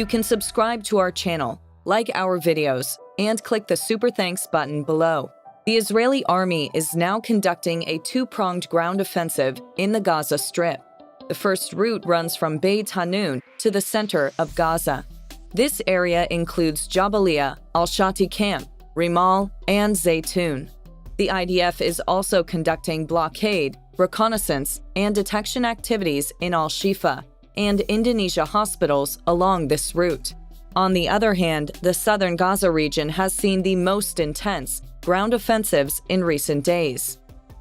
You can subscribe to our channel, like our videos, and click the Super Thanks button below. The Israeli army is now conducting a two-pronged ground offensive in the Gaza Strip. The first route runs from Beit Hanun to the center of Gaza. This area includes Jabalia, Al-Shati Camp, Rimal, and Zaytun. The IDF is also conducting blockade, reconnaissance, and detection activities in Al-Shifa and Indonesia hospitals along this route. On the other hand, the southern Gaza region has seen the most intense ground offensives in recent days.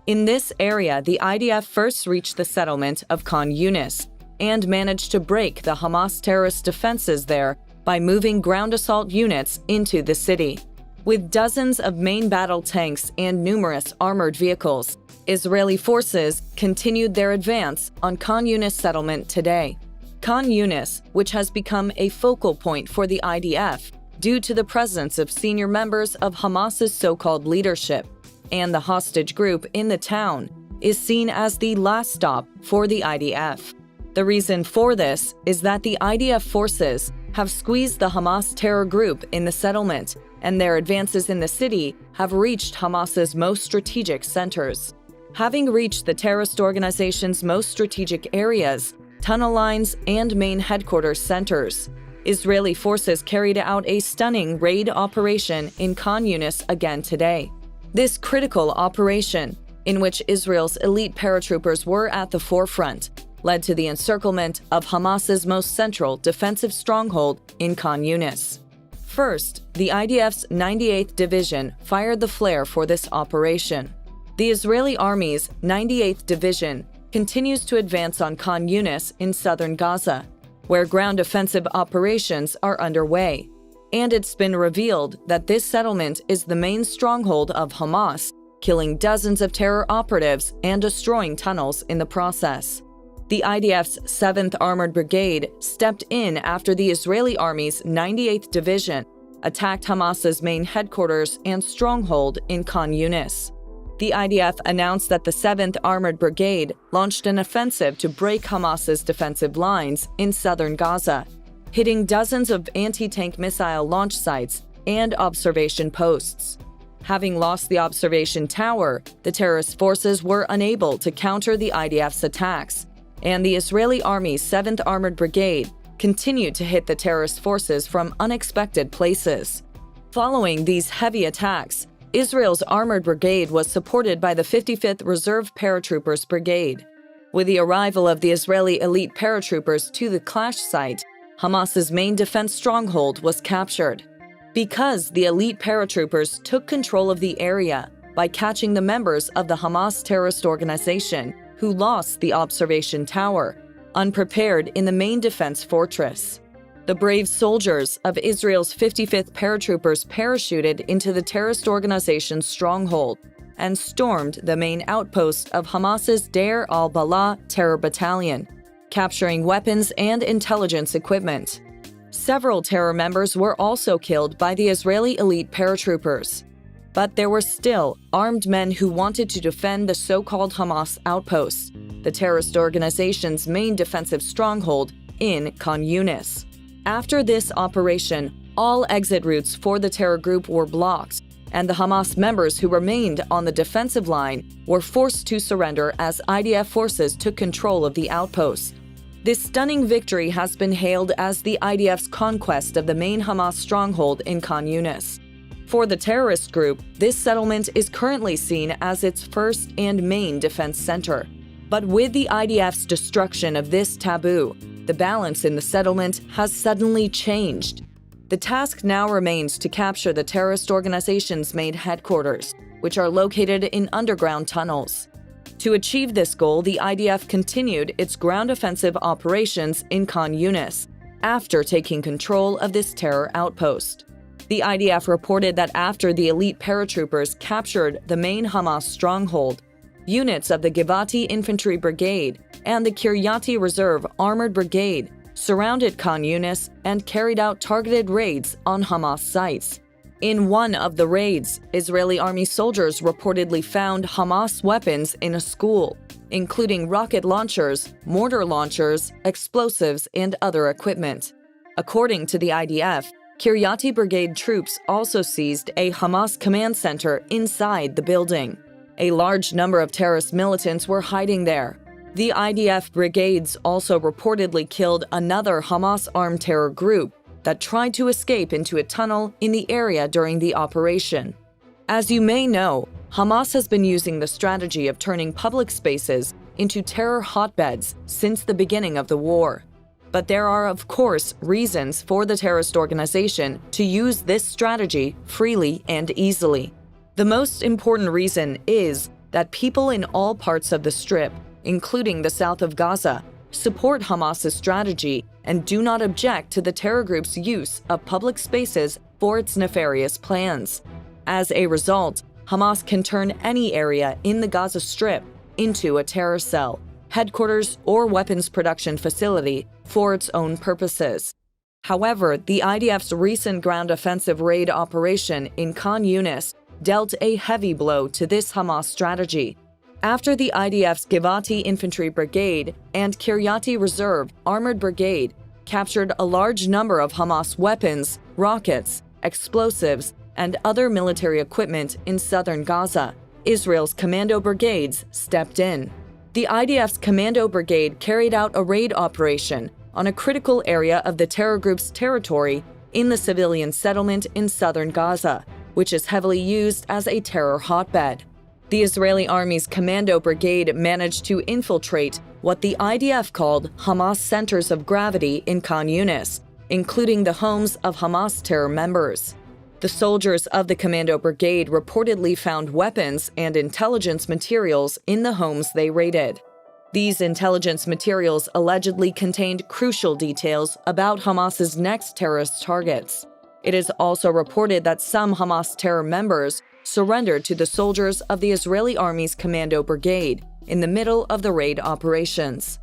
In this area, the IDF first reached the settlement of Khan Yunis and managed to break the Hamas terrorist defenses there by moving ground assault units into the city. With dozens of main battle tanks and numerous armored vehicles, Israeli forces continued their advance on Khan Yunis settlement today. Khan Yunis, which has become a focal point for the IDF due to the presence of senior members of Hamas's so-called leadership and the hostage group in the town, is seen as the last stop for the IDF. The reason for this is that the IDF forces have squeezed the Hamas terror group in the settlement, and their advances in the city have reached Hamas's most strategic centers. Having reached the terrorist organization's most strategic areas, tunnel lines, and main headquarters centers, Israeli forces carried out a stunning raid operation in Khan Yunis again today. This critical operation, in which Israel's elite paratroopers were at the forefront, led to the encirclement of Hamas's most central defensive stronghold in Khan Yunis. First, the IDF's 98th Division fired the flare for this operation. The Israeli Army's 98th Division continues to advance on Khan Yunis in southern Gaza, where ground offensive operations are underway, and it's been revealed that this settlement is the main stronghold of Hamas, killing dozens of terror operatives and destroying tunnels in the process. The IDF's 7th Armored Brigade stepped in after the Israeli Army's 98th Division attacked Hamas's main headquarters and stronghold in Khan Yunis. The IDF announced that the 7th Armored Brigade launched an offensive to break Hamas's defensive lines in southern Gaza, hitting dozens of anti-tank missile launch sites and observation posts. Having lost the observation tower, the terrorist forces were unable to counter the IDF's attacks, and the Israeli Army's 7th Armored Brigade continued to hit the terrorist forces from unexpected places. Following these heavy attacks, Israel's Armored Brigade was supported by the 55th Reserve Paratroopers Brigade. With the arrival of the Israeli elite paratroopers to the clash site, Hamas's main defense stronghold was captured. Because the elite paratroopers took control of the area by catching the members of the Hamas terrorist organization who lost the observation tower, unprepared in the main defense fortress. The brave soldiers of Israel's 55th paratroopers parachuted into the terrorist organization's stronghold and stormed the main outpost of Hamas's Deir al-Balah terror battalion, capturing weapons and intelligence equipment. Several terror members were also killed by the Israeli elite paratroopers. But there were still armed men who wanted to defend the so-called Hamas outposts, the terrorist organization's main defensive stronghold in Khan Yunis. After this operation, all exit routes for the terror group were blocked, and the Hamas members who remained on the defensive line were forced to surrender as IDF forces took control of the outpost. This stunning victory has been hailed as the IDF's conquest of the main Hamas stronghold in Khan Yunis. For the terrorist group, this settlement is currently seen as its first and main defense center. But with the IDF's destruction of this taboo, the balance in the settlement has suddenly changed. The task now remains to capture the terrorist organization's main headquarters, which are located in underground tunnels. To achieve this goal, the IDF continued its ground offensive operations in Khan Yunis after taking control of this terror outpost. The IDF reported that after the elite paratroopers captured the main Hamas stronghold, units of the Givati Infantry Brigade and the Kiryati Reserve Armored Brigade surrounded Khan Yunis and carried out targeted raids on Hamas sites. In one of the raids, Israeli army soldiers reportedly found Hamas weapons in a school, including rocket launchers, mortar launchers, explosives, and other equipment. According to the IDF, Kiryati Brigade troops also seized a Hamas command center inside the building. A large number of terrorist militants were hiding there. The IDF brigades also reportedly killed another Hamas armed terror group that tried to escape into a tunnel in the area during the operation. As you may know, Hamas has been using the strategy of turning public spaces into terror hotbeds since the beginning of the war. But there are, of course, reasons for the terrorist organization to use this strategy freely and easily. The most important reason is that people in all parts of the Strip, including the south of Gaza, support Hamas's strategy and do not object to the terror group's use of public spaces for its nefarious plans. As a result, Hamas can turn any area in the Gaza Strip into a terror cell, headquarters, or weapons production facility for its own purposes. However, the IDF's recent ground offensive raid operation in Khan Yunis dealt a heavy blow to this Hamas strategy. After the IDF's Givati Infantry Brigade and Kiryati Reserve Armored Brigade captured a large number of Hamas weapons, rockets, explosives, and other military equipment in southern Gaza, Israel's commando brigades stepped in. The IDF's commando brigade carried out a raid operation on a critical area of the terror group's territory in the civilian settlement in southern Gaza, which is heavily used as a terror hotbed. The Israeli Army's Commando Brigade managed to infiltrate what the IDF called Hamas centers of gravity in Khan Yunis, including the homes of Hamas terror members. The soldiers of the Commando Brigade reportedly found weapons and intelligence materials in the homes they raided. These intelligence materials allegedly contained crucial details about Hamas's next terrorist targets. It is also reported that some Hamas terror members surrendered to the soldiers of the Israeli Army's Commando Brigade in the middle of the raid operations.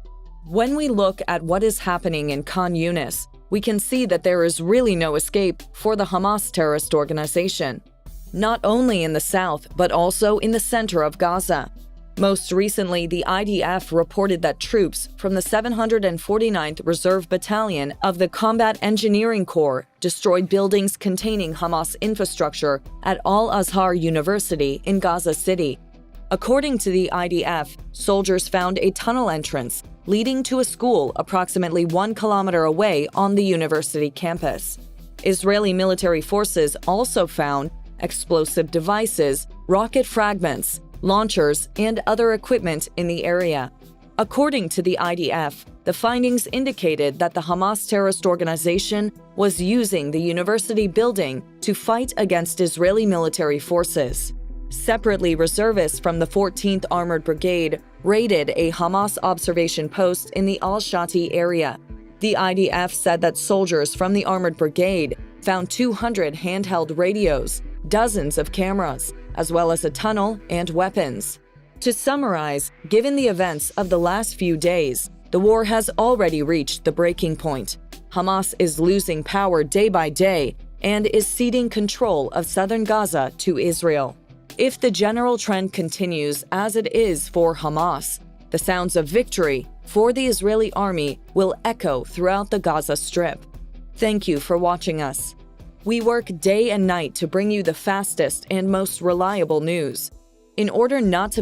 When we look at what is happening in Khan Yunis, we can see that there is really no escape for the Hamas terrorist organization, not only in the south, but also in the center of Gaza. Most recently, the IDF reported that troops from the 749th Reserve Battalion of the Combat Engineering Corps destroyed buildings containing Hamas infrastructure at Al-Azhar University in Gaza City. According to the IDF, soldiers found a tunnel entrance leading to a school approximately 1 kilometer away on the university campus. Israeli military forces also found explosive devices, rocket fragments, launchers, and other equipment in the area. According to the IDF, the findings indicated that the Hamas terrorist organization was using the university building to fight against Israeli military forces. Separately, reservists from the 14th Armored Brigade raided a Hamas observation post in the Al-Shati area. The IDF said that soldiers from the Armored Brigade found 200 handheld radios, dozens of cameras, as well as a tunnel and weapons. To summarize, given the events of the last few days, the war has already reached the breaking point. Hamas is losing power day by day and is ceding control of southern Gaza to Israel. If the general trend continues as it is for Hamas, the sounds of victory for the Israeli army will echo throughout the Gaza Strip. Thank you for watching us. We work day and night to bring you the fastest and most reliable news. In order not to